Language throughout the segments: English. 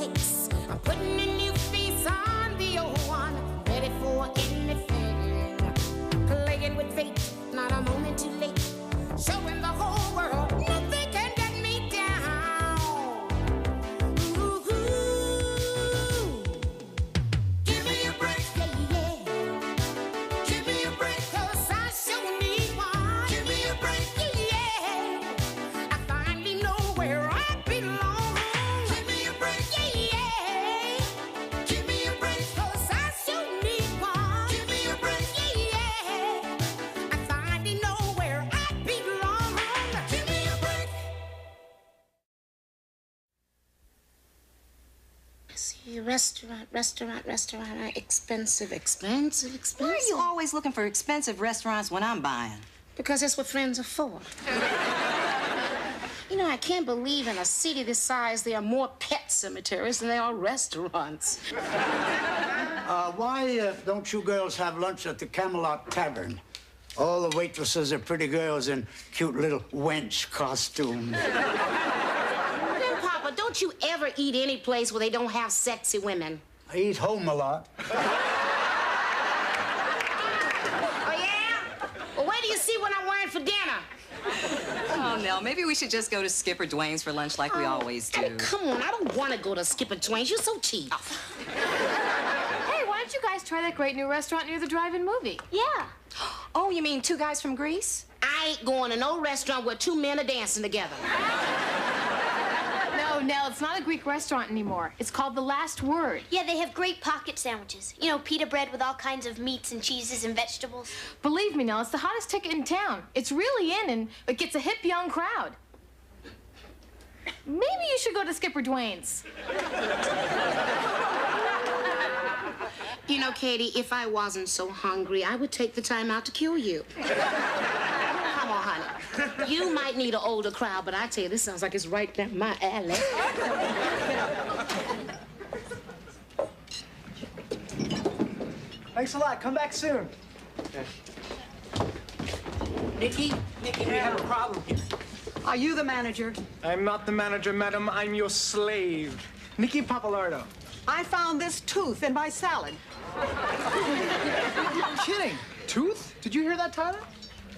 takes. I'm putting a new face on the old one, ready for anything. Playing with fate, not a moment too late. Showing the whole world nothing can get me down. Ooh, give me a break, yeah, yeah. Give me a break, 'cause I sure need one. Give me a break, yeah. I finally know where I belong. Give me a break, yeah. Give me a break, 'cause I sure need one. Give me a break, yeah. I finally know where I belong. Give me a break. See, restaurant. Expensive. Why are you always looking for expensive restaurants when I'm buying? Because that's what friends are for. You know, I can't believe in a city this size there are more pet cemeteries than there are restaurants. Why don't you girls have lunch at the Camelot Tavern? All the waitresses are pretty girls in cute little wench costumes. Then, Papa, don't you ever eat any place where they don't have sexy women? I eat home a lot. Oh, yeah? Well, where do you see what I'm wearing for dinner? Oh, Nell, maybe we should just go to Skipper Dwayne's for lunch like we always do. I mean, come on, I don't want to go to Skipper Dwayne's. You're so cheap. Hey, why don't you guys try that great new restaurant near the drive-in movie? Yeah. Oh, you mean Two Guys from Greece? I ain't going to no restaurant where two men are dancing together. No, Nell, it's not a Greek restaurant anymore. It's called The Last Word. Yeah, they have great pocket sandwiches. You know, pita bread with all kinds of meats and cheeses and vegetables. Believe me, Nell, it's the hottest ticket in town. It's really in, and it gets a hip young crowd. Maybe you should go to Skipper Dwayne's. You know, Katie, if I wasn't so hungry, I would take the time out to kill you. Come on, honey. You might need an older crowd, but I tell you, this sounds like it's right down my alley. Thanks a lot. Come back soon. Okay. Nikki, we have a problem here. Are you the manager? I'm not the manager, madam. I'm your slave. Nikki Papalardo. I found this tooth in my salad. You're kidding. Tooth? Did you hear that, Tyler?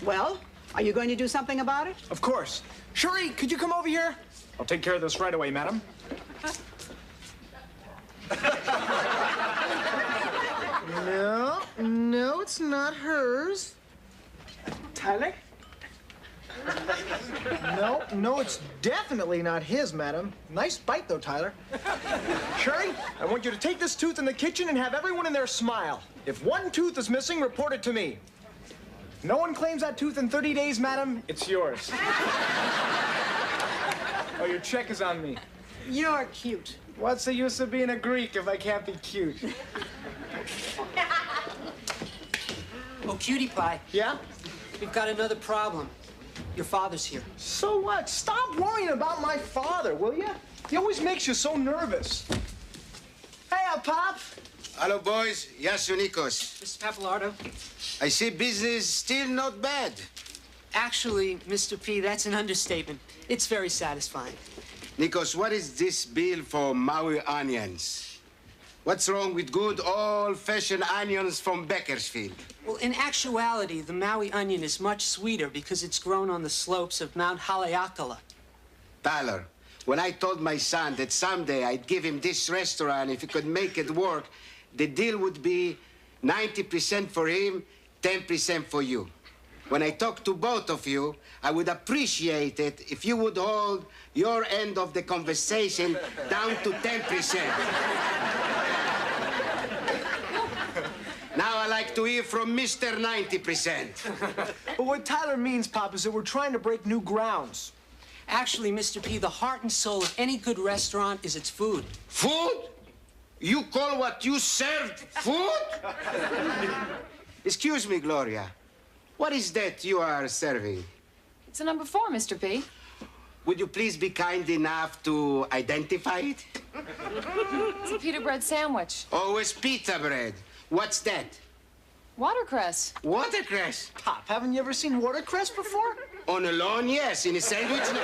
Well, are you going to do something about it? Of course. Shuri, could you come over here? I'll take care of this right away, madam. No, it's not hers. Tyler? No, it's definitely not his, madam. Nice bite, though, Tyler. Shuri, I want you to take this tooth in the kitchen and have everyone in there smile. If one tooth is missing, report it to me. If no one claims that tooth in 30 days, madam, it's yours. Oh, your check is on me. You're cute. What's the use of being a Greek if I can't be cute? Oh, cutie pie. Yeah? We've got another problem. Your father's here. So what? Stop worrying about my father, will you? He always makes you so nervous. Hey, Pop. Hello, boys. Yasu Nikos. Mr. Papalardo? I see business still not bad. Actually, Mr. P, that's an understatement. It's very satisfying. Nikos, what is this bill for Maui onions? What's wrong with good old-fashioned onions from Bakersfield? Well, in actuality, the Maui onion is much sweeter because it's grown on the slopes of Mount Haleakala. Tyler, when I told my son that someday I'd give him this restaurant if he could make it work, the deal would be 90% for him, 10% for you. When I talk to both of you, I would appreciate it if you would hold your end of the conversation down to 10%. Now I like to hear from Mr. 90%. But what Tyler means, Pop, is that we're trying to break new grounds. Actually, Mr. P, the heart and soul of any good restaurant is its food. Food? You call what you served food? Excuse me, Gloria. What is that you are serving? It's a number 4, Mr. P. Would you please be kind enough to identify it? It's a pita bread sandwich. Oh, it's pita bread. What's that? Watercress. Watercress. Pop, haven't you ever seen watercress before? On a lawn, yes. In a sandwich, no.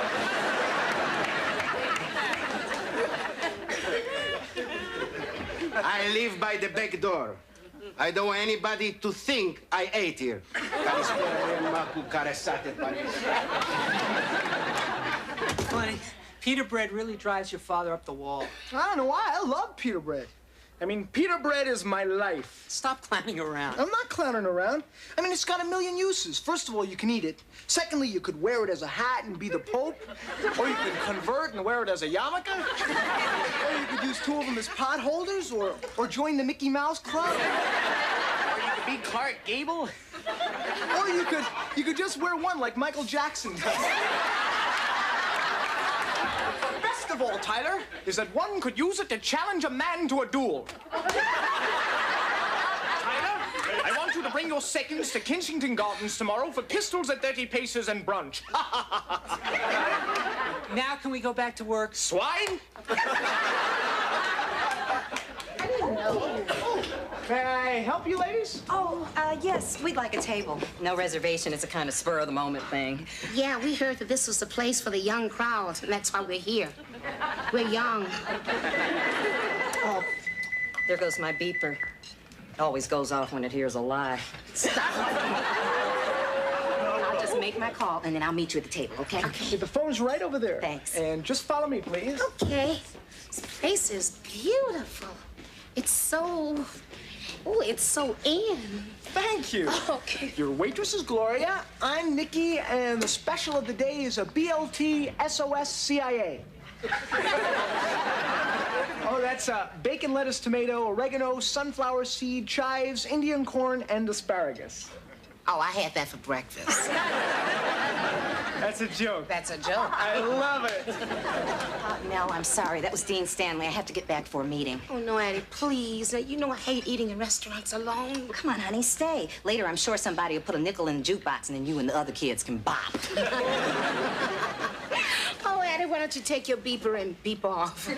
I live by the back door. I don't want anybody to think I ate here. Funny, pita bread really drives your father up the wall. I don't know why. I love pita bread. I mean, pita bread is my life. Stop clowning around. I'm not clowning around. I mean, it's got a million uses. First of all, you can eat it. Secondly, you could wear it as a hat and be the Pope. Or you could convert and wear it as a yarmulke. Or you could use two of them as pot holders, or join the Mickey Mouse Club. Or you could be Clark Gable. Or you could just wear one like Michael Jackson does. Best of all, Tyler, is that one could use it to challenge a man to a duel. Tyler, I want you to bring your seconds to Kensington Gardens tomorrow for pistols at 30 paces and brunch. Now can we go back to work? Swine? May I help you, ladies? Oh, yes, we'd like a table. No reservation. It's a kind of spur-of-the-moment thing. Yeah, we heard that this was the place for the young crowd, and that's why we're here. We're young. Oh, there goes my beeper. It always goes off when it hears a lie. Stop. I'll just make my call, and then I'll meet you at the table, okay? Okay, the phone's right over there. Thanks. And just follow me, please. Okay. This place is beautiful. It's so... Oh, it's so in. Thank you. Okay. Your waitress is Gloria. I'm Nikki, and the special of the day is a BLT SOS CIA. Oh, that's bacon, lettuce, tomato, oregano, sunflower seed, chives, Indian corn, and asparagus. Oh, I had that for breakfast. That's a joke. That's a joke. I love it. Nell, I'm sorry. That was Dean Stanley. I have to get back for a meeting. Oh, no, Addie, please. Now, you know I hate eating in restaurants alone. Come on, honey, stay. Later, I'm sure somebody will put a nickel in the jukebox, and then you and the other kids can bop. Oh, Addie, why don't you take your beeper and beep off?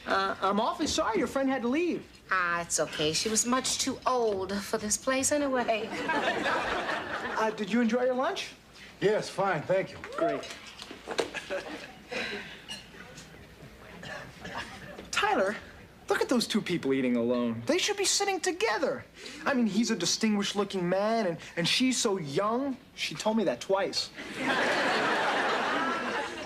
I'm awfully sorry your friend had to leave. Ah, it's okay. She was much too old for this place anyway. Did you enjoy your lunch? Yes, fine, thank you. Great. Tyler, look at those two people eating alone. They should be sitting together. I mean, he's a distinguished-looking man, and she's so young. She told me that twice.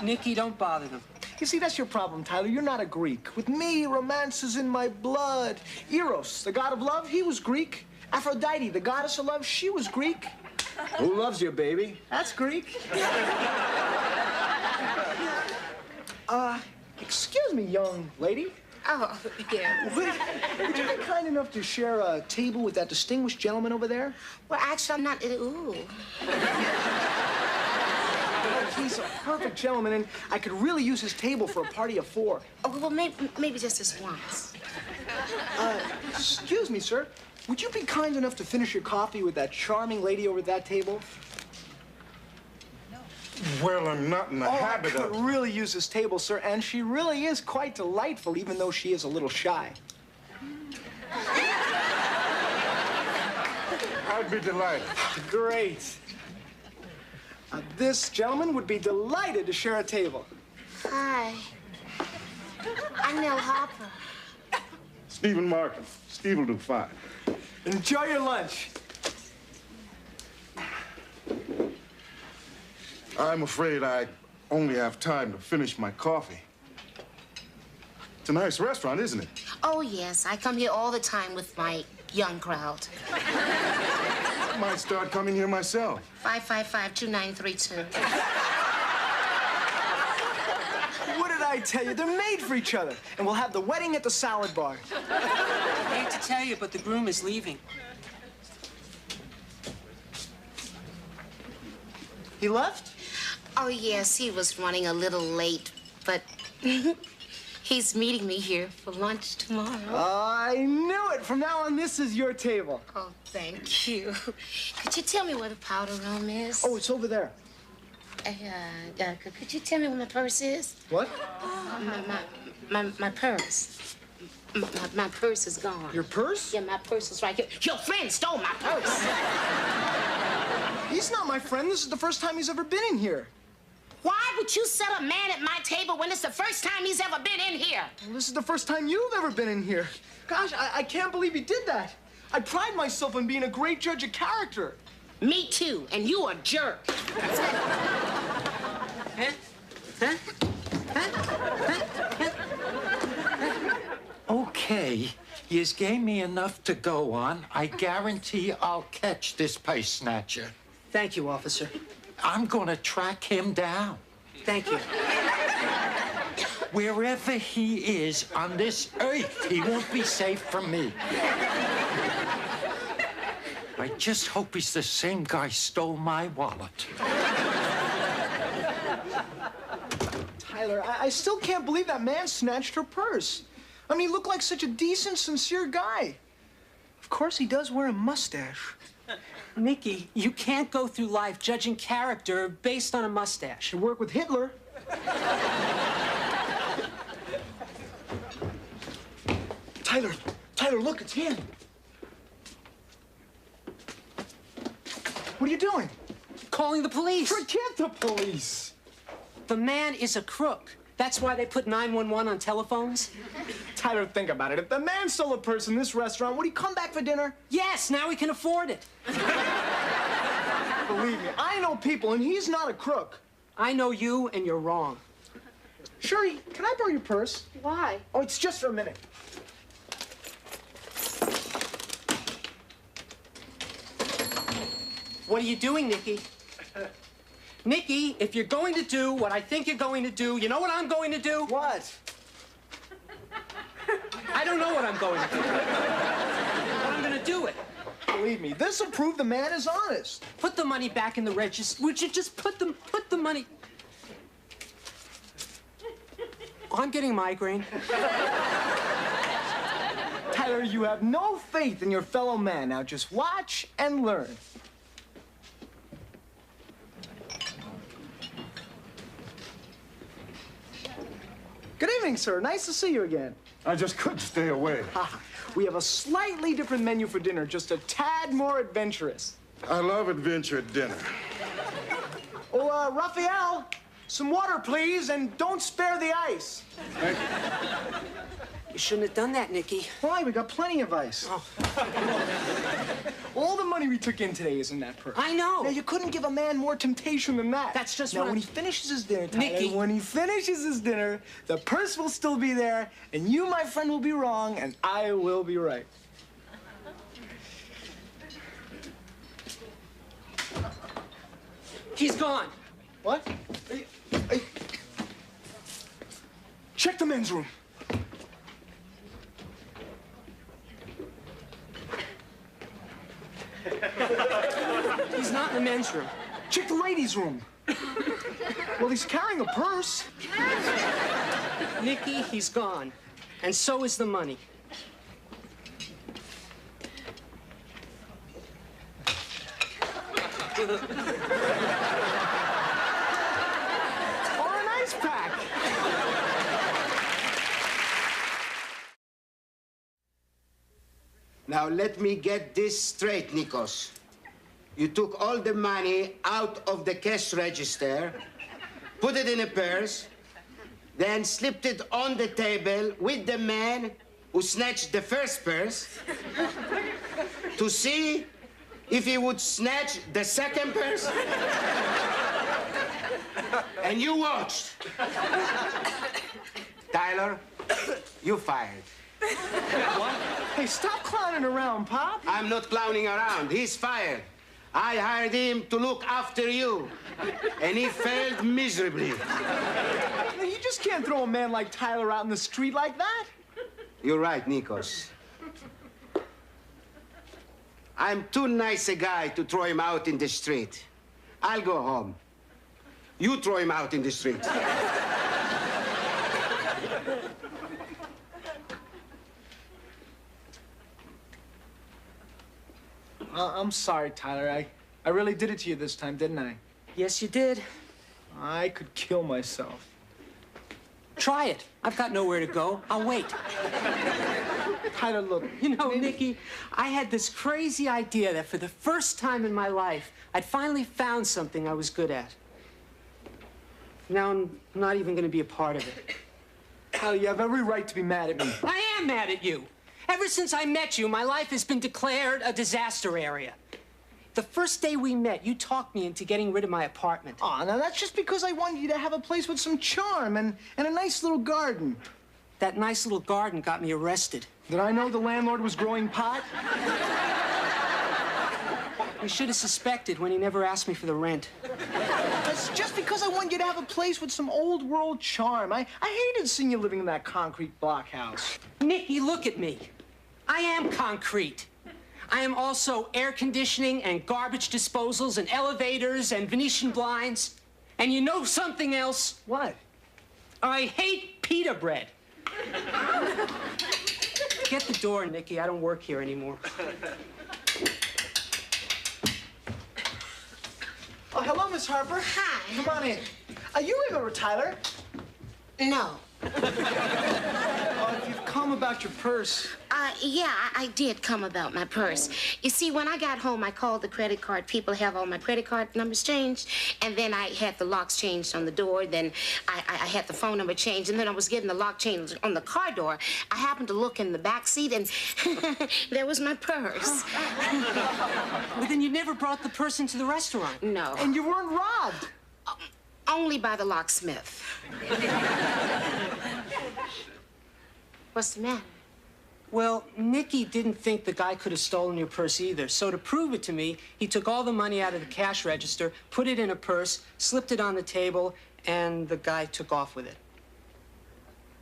Nikki, don't bother them. You see, that's your problem, Tyler. You're not a Greek. With me, romance is in my blood. Eros, the god of love, he was Greek. Aphrodite, the goddess of love, she was Greek. Who loves you, baby? That's Greek. Excuse me, young lady. Oh, yeah. Would you be kind enough to share a table with that distinguished gentleman over there? Well, actually, I'm not... Ooh. He's a perfect gentleman, and I could really use his table for a party of 4. Oh, well, maybe just this once. Excuse me, sir. Would you be kind enough to finish your coffee with that charming lady over at that table? Well, I'm not in the habit I could of... really use this table, sir, and she really is quite delightful, even though she is a little shy. I'd be delighted. Great. This gentleman would be delighted to share a table. Hi. I'm Nell Harper. Stephen Markham. Steve will do fine. Enjoy your lunch. I'm afraid I only have time to finish my coffee. It's a nice restaurant, isn't it? Oh, yes. I come here all the time with my young crowd. I might start coming here myself. 555-2932. What did I tell you? They're made for each other. And we'll have the wedding at the salad bar. I hate to tell you, but the groom is leaving. He left? Oh, yes. He was running a little late, but he's meeting me here for lunch tomorrow. I knew it. From now on, this is your table. Oh, thank you. Could you tell me where the powder room is? Oh, it's over there. Could you tell me where my purse is? What? My purse. My purse is gone. Your purse? Yeah, my purse is right here. Your friend stole my purse. He's not my friend. This is the first time he's ever been in here. Why would you set a man at my table when it's the first time he's ever been in here? Well, this is the first time you've ever been in here. Gosh, I can't believe you did that. I pride myself on being a great judge of character. Me too, and you a jerk. Okay, yous gave me enough to go on. I guarantee I'll catch this purse snatcher. Thank you, officer. I'm gonna track him down. Thank you. Wherever he is on this earth, he won't be safe from me. I just hope he's the same guy stole my wallet. Tyler, I still can't believe that man snatched her purse. I mean, he looked like such a decent, sincere guy. Of course, he does wear a mustache. Nicky, you can't go through life judging character based on a mustache. You work with Hitler. Tyler, look, it's him. What are you doing? Calling the police. Forget the police. The man is a crook. That's why they put 911 on telephones. Tyler, think about it. If the man stole a purse in this restaurant, would he come back for dinner? Yes, now we can afford it. Believe me, I know people, and he's not a crook. I know you, and you're wrong. Shuri, can I borrow your purse? Why? Oh, it's just for a minute. What are you doing, Nicky? Nicky, if you're going to do what I think you're going to do, you know what I'm going to do? What? I don't know what I'm going to do. But I'm going to do it. Believe me, this will prove the man is honest. Put the money back in the register. Would you just put the money... Oh, I'm getting a migraine. Tyler, you have no faith in your fellow man. Now just watch and learn. Good evening, sir. Nice to see you again. I just couldn't stay away. We have a slightly different menu for dinner, just a tad more adventurous. I love adventure at dinner. Oh, Raphael, some water, please, and don't spare the ice. Thank you. You shouldn't have done that, Nicky. Why? We got plenty of ice. Oh. All the money we took in today is in that purse. I know. Now, you couldn't give a man more temptation than that. That's just now, what when I'm... he finishes his dinner, Tyler, Nicky. when he finishes his dinner, the purse will still be there, and you, my friend, will be wrong, and I will be right. He's gone. What? Check the men's room. He's not in the men's room. Check the ladies' room. Well, he's carrying a purse. Nicky, he's gone. And so is the money. Or an ice pack. Now, let me get this straight, Nikos. You took all the money out of the cash register, put it in a purse, then slipped it on the table with the man who snatched the first purse to see if he would snatch the second purse. And you watched. Tyler, you fired. What? Hey, stop clowning around, Pop. I'm not clowning around. He's fired. I hired him to look after you, and he failed miserably. You just can't throw a man like Tyler out in the street like that. You're right, Nikos. I'm too nice a guy to throw him out in the street. I'll go home. You throw him out in the street. I'm sorry, Tyler. I really did it to you this time, didn't I? Yes, you did. I could kill myself. Try it. I've got nowhere to go. I'll wait. Tyler, look. You know, Nicky, I had this crazy idea that for the first time in my life, I'd finally found something I was good at. Now I'm not even going to be a part of it. Tyler, you have every right to be mad at me. I am mad at you. Ever since I met you, my life has been declared a disaster area. The first day we met, you talked me into getting rid of my apartment. Aw, now that's just because I wanted you to have a place with some charm and a nice little garden. That nice little garden got me arrested. Did I know the landlord was growing pot? You should have suspected when he never asked me for the rent. That's just because I wanted you to have a place with some old world charm. I hated seeing you living in that concrete blockhouse. Nicky, look at me. I am concrete. I am also air conditioning and garbage disposals and elevators and Venetian blinds. And you know something else? What? I hate pita bread. Get the door, Nicky. I don't work here anymore. Oh, hello, Miss Harper. Hi. Come on in. You remember Tyler? No. If you've come about your purse. Yeah, I did come about my purse. You see, when I got home, I called the credit card people, have all my credit card numbers changed, and then I had the locks changed on the door, then I had the phone number changed, and then I was getting the lock changed on the car door. I happened to look in the back seat, and there was my purse. Well, then you never brought the purse into the restaurant. No. And you weren't robbed. Only by the locksmith. What's the matter? Well, Nicky didn't think the guy could have stolen your purse either. So to prove it to me, he took all the money out of the cash register, put it in a purse, slipped it on the table, and the guy took off with it.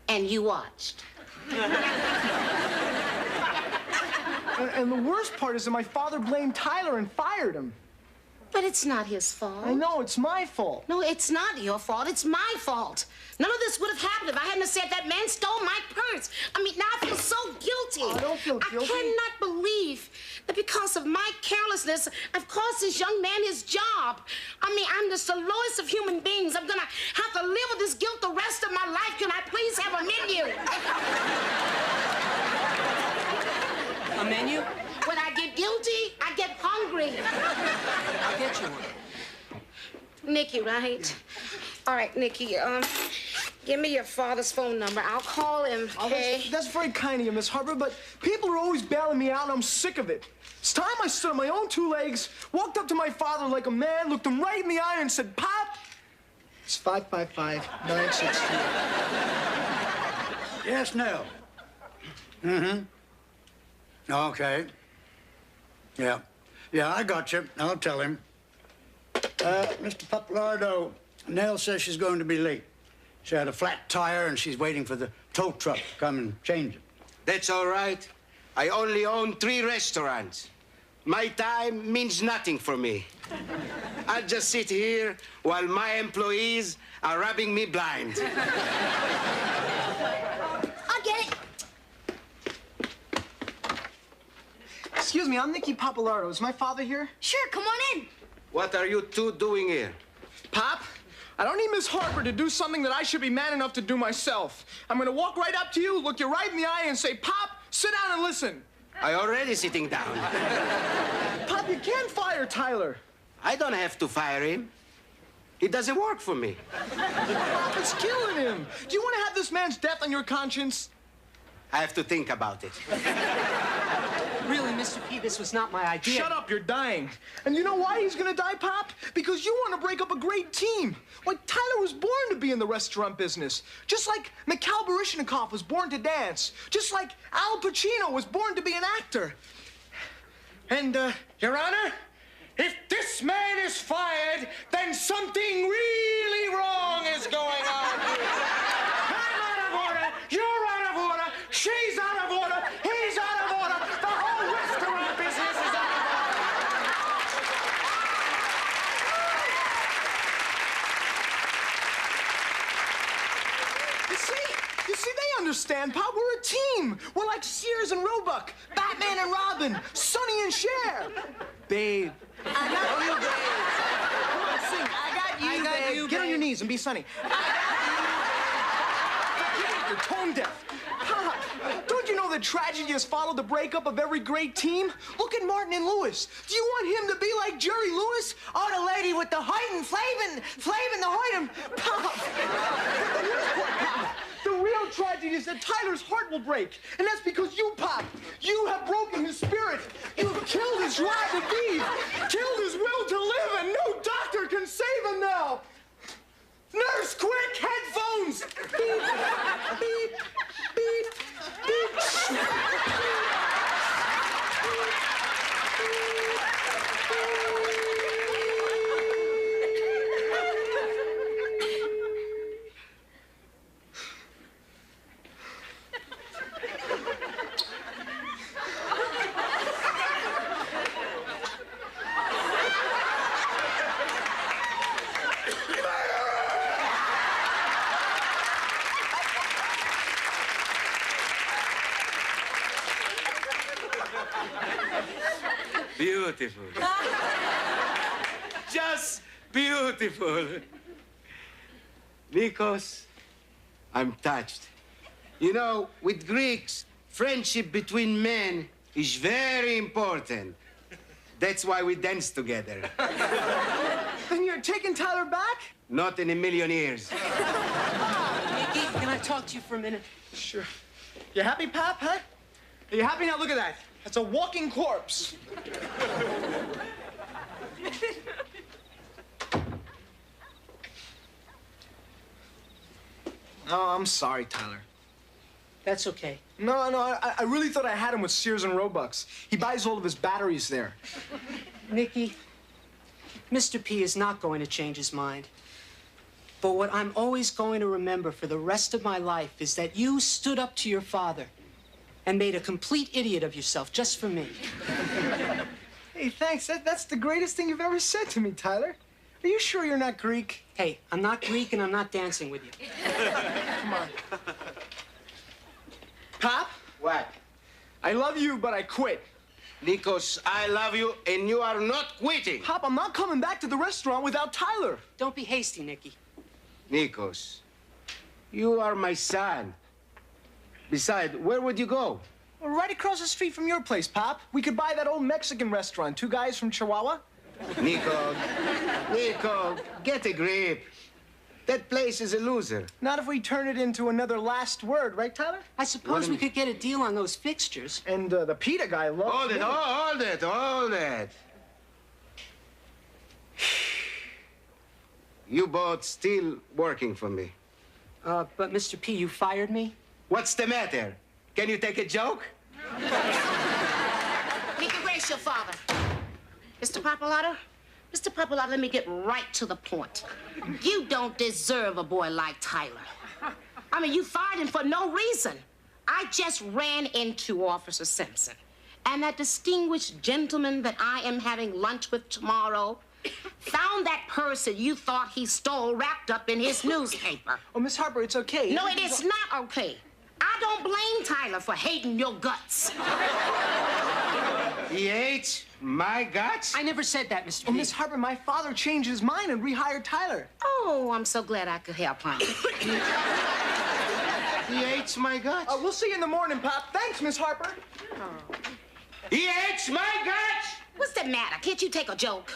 And you watched. And the worst part is that my father blamed Tyler and fired him. But it's not his fault. I know, it's my fault. No, it's not your fault. It's my fault. None of this would have happened if I hadn't said that man stole my purse. I mean, now I feel so guilty. Oh, I don't feel guilty. I cannot believe that because of my carelessness, I've cost this young man his job. I mean, I'm just the lowest of human beings. I'm gonna have to live with this guilt the rest of my life. Can I please have a menu? A menu? When I get guilty, I get hungry. I'll get you one. Nicky, right? All right, Nicky, give me your father's phone number. I'll call him, okay? That's very kind of you, Miss Harper, but people are always bailing me out, and I'm sick of it. It's time I stood on my own two legs, walked up to my father like a man, looked him right in the eye, and said, Pop, it's 555-962. Yes, Nell. Mm-hmm. Okay. Yeah. Yeah, I got you. I'll tell him. Mr. Papalardo, Nell says she's going to be late. She had a flat tire, and she's waiting for the tow truck to come and change it. That's all right. I only own 3 restaurants. My time means nothing for me. I'll just sit here while my employees are rubbing me blind. I'll get it. Excuse me, I'm Nicky Papalardo. Is my father here? Sure, come on in. What are you two doing here? Pop, I don't need Miss Harper to do something that I should be man enough to do myself. I'm gonna walk right up to you, look you right in the eye, and say, Pop, sit down and listen. I already sitting down. Pop, you can't fire Tyler. I don't have to fire him. It doesn't work for me. Pop, it's killing him. Do you want to have this man's death on your conscience? I have to think about it. Really, Mr. P, this was not my idea. Shut up, you're dying. And you know why he's gonna die, Pop? Because you want to break up a great team. Like, Tyler was born to be in the restaurant business. Just like Mikhail Baryshnikov was born to dance. Just like Al Pacino was born to be an actor. And, Your Honor, if this man is fired, then something really wrong is going on here. I'm out of order, you're out of order, she's out of order, he's out of order, the whole restaurant business is out of order. You see, they understand, Pop. We're a team. We're like Sears and Roebuck, Batman and Robin, Sonny and Cher. Babe. I got you, babe. Come on, sing. I got you, babe. Get on your knees and be Sonny. you're tone deaf. Pop, don't you know that tragedy has followed the breakup of every great team? Look at Martin and Lewis. Do you want him to be like Jerry Lewis? Oh, the lady with the Hoyton, Flavin the Hoyton. Pop! The worst part, Pop, the real tragedy is that Tyler's heart will break. And that's because you, Pop, you have broken his spirit. You have killed his drive to be, killed his will to live, and no doctor can save him now. Nurse, quick, headphones! Beep, beep, beep, beep. Beautiful. Just beautiful. Nikos, I'm touched. You know, with Greeks, friendship between men is very important. That's why we dance together. Then you're taking Tyler back? Not in a million years. Nicky, can I talk to you for a minute? Sure. You happy, Pop, huh? Are you happy now? Look at that. That's a walking corpse. Oh, I'm sorry, Tyler. That's okay. No, I really thought I had him with Sears and Roebuck's. He buys all of his batteries there. Nicky, Mr. P is not going to change his mind. But what I'm always going to remember for the rest of my life is that you stood up to your father and made a complete idiot of yourself just for me. Hey, thanks. That's the greatest thing you've ever said to me, Tyler. Are you sure you're not Greek? Hey, I'm not Greek and I'm not dancing with you. Come on. Pop? What? I love you, but I quit. Nikos, I love you, and you are not quitting. Pop, I'm not coming back to the restaurant without Tyler. Don't be hasty, Nicky. Nikos, you are my son. Besides, where would you go? Well, right across the street from your place, Pop. We could buy that old Mexican restaurant, two guys from Chihuahua. Nico, get a grip. That place is a loser. Not if we turn it into another last word, right, Tyler? I suppose we could get a deal on those fixtures. And the pita guy loves Hold it, hold it. You both still working for me. But Mr. P, you fired me? What's the matter? Can you take a joke? Nicky, where's your father? Mr. Papalato? Mr. Papalato, let me get right to the point. You don't deserve a boy like Tyler. I mean, you fired him for no reason. I just ran into Officer Simpson. And that distinguished gentleman that I am having lunch with tomorrow found that purse that you thought he stole wrapped up in his newspaper. Oh, Miss Harper, it's okay. No, it is not okay. I don't blame Tyler for hating your guts. He hates my guts? I never said that, Mr. P. Oh, Miss Harper, my father changed his mind and rehired Tyler. Oh, I'm so glad I could help, honey. He hates my guts? We'll see you in the morning, Pop. Thanks, Miss Harper. Oh. He hates my guts! What's the matter? Can't you take a joke?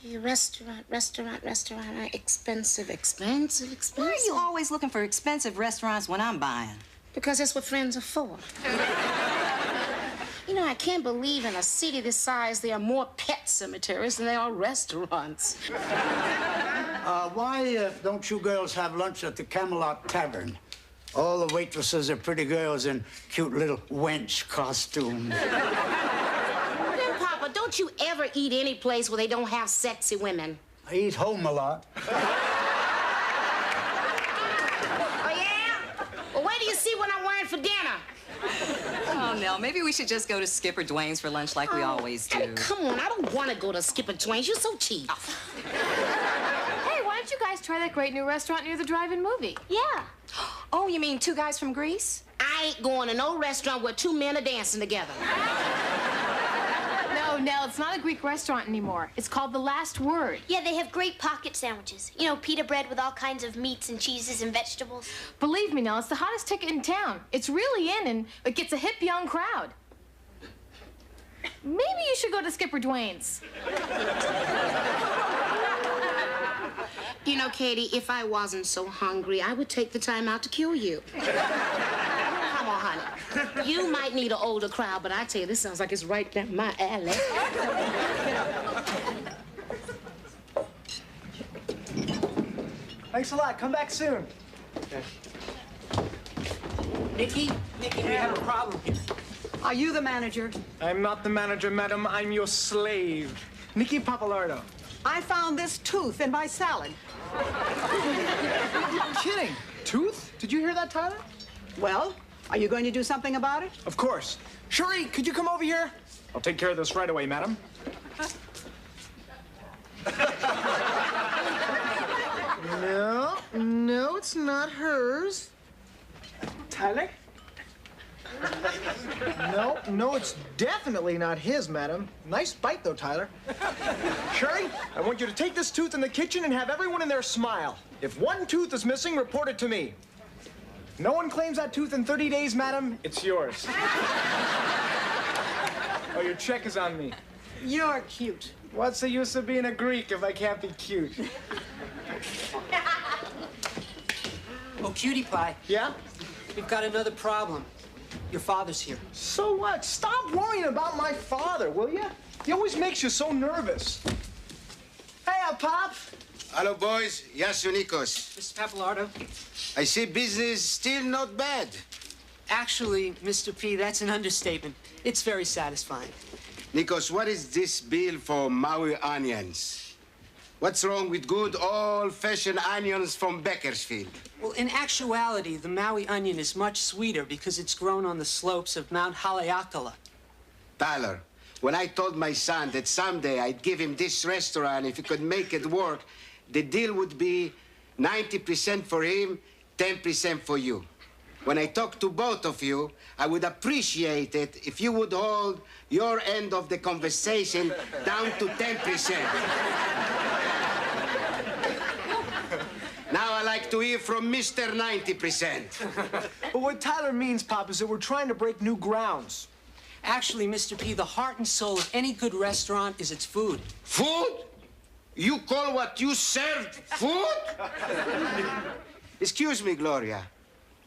Okay, restaurant. Expensive. Why are you always looking for expensive restaurants when I'm buying? Because that's what friends are for. You know, I can't believe in a city this size there are more pet cemeteries than there are restaurants. Why don't you girls have lunch at the Camelot Tavern? All the waitresses are pretty girls in cute little wench costumes. Then, Papa, don't you ever eat any place where they don't have sexy women? I eat home a lot. Oh, yeah? Well, wait till you see what I'm wearing for dinner. Oh, Nell, maybe we should just go to Skipper Dwayne's for lunch like we always do. Hey, come on, I don't want to go to Skipper Dwayne's. You're so cheap. Hey, why don't you guys try that great new restaurant near the drive-in movie? Yeah. Oh, you mean Two Guys from Greece? I ain't going to no restaurant where two men are dancing together. No, Nell, it's not a Greek restaurant anymore. It's called The Last Word. Yeah, they have great pocket sandwiches. You know, pita bread with all kinds of meats and cheeses and vegetables. Believe me, Nell, it's the hottest ticket in town. It's really in, and it gets a hip young crowd. Maybe you should go to Skipper Dwayne's. You know, Katie, if I wasn't so hungry, I would take the time out to kill you. Come on, honey. You might need an older crowd, but I tell you, this sounds like it's right down my alley. Thanks a lot. Come back soon. Nikki, we have a problem here. Are you the manager? I'm not the manager, madam. I'm your slave. Nikki Papalardo. I found this tooth in my salad. You're kidding. Tooth? Did you hear that, Tyler? Well, are you going to do something about it? Of course. Sherry, could you come over here? I'll take care of this right away, madam. No, it's not hers. Tyler? No, it's definitely not his, madam. Nice bite, though, Tyler. Sherry, I want you to take this tooth in the kitchen and have everyone in there smile. If one tooth is missing, report it to me. If no one claims that tooth in 30 days, madam, it's yours. Oh, your check is on me. You're cute. What's the use of being a Greek if I can't be cute? Oh, Cutie Pie, Yeah? we've got another problem. Your father's here. So what? Stop worrying about my father, will you? He always makes you so nervous. Hey, Pop. Hello, boys. Yasu Nikos. Mr. Papalardo? I see business still not bad. Actually, Mr. P, that's an understatement. It's very satisfying. Nikos, what is this bill for Maui onions? What's wrong with good old-fashioned onions from Bakersfield? Well, in actuality, the Maui onion is much sweeter because it's grown on the slopes of Mount Haleakala. Tyler, when I told my son that someday I'd give him this restaurant if he could make it work, the deal would be 90% for him, 10% for you. When I talk to both of you, I would appreciate it if you would hold your end of the conversation down to 10%. Now I like to hear from Mr. 90%. But what Tyler means, Pop, is that we're trying to break new grounds. Actually, Mr. P, the heart and soul of any good restaurant is its food. Food? You call what you served food? Excuse me, Gloria.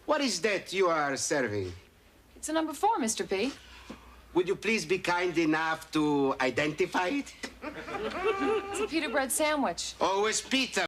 What is that you are serving? It's a number 4, Mr. P. Would you please be kind enough to identify it? It's a pita bread sandwich. Always pizza.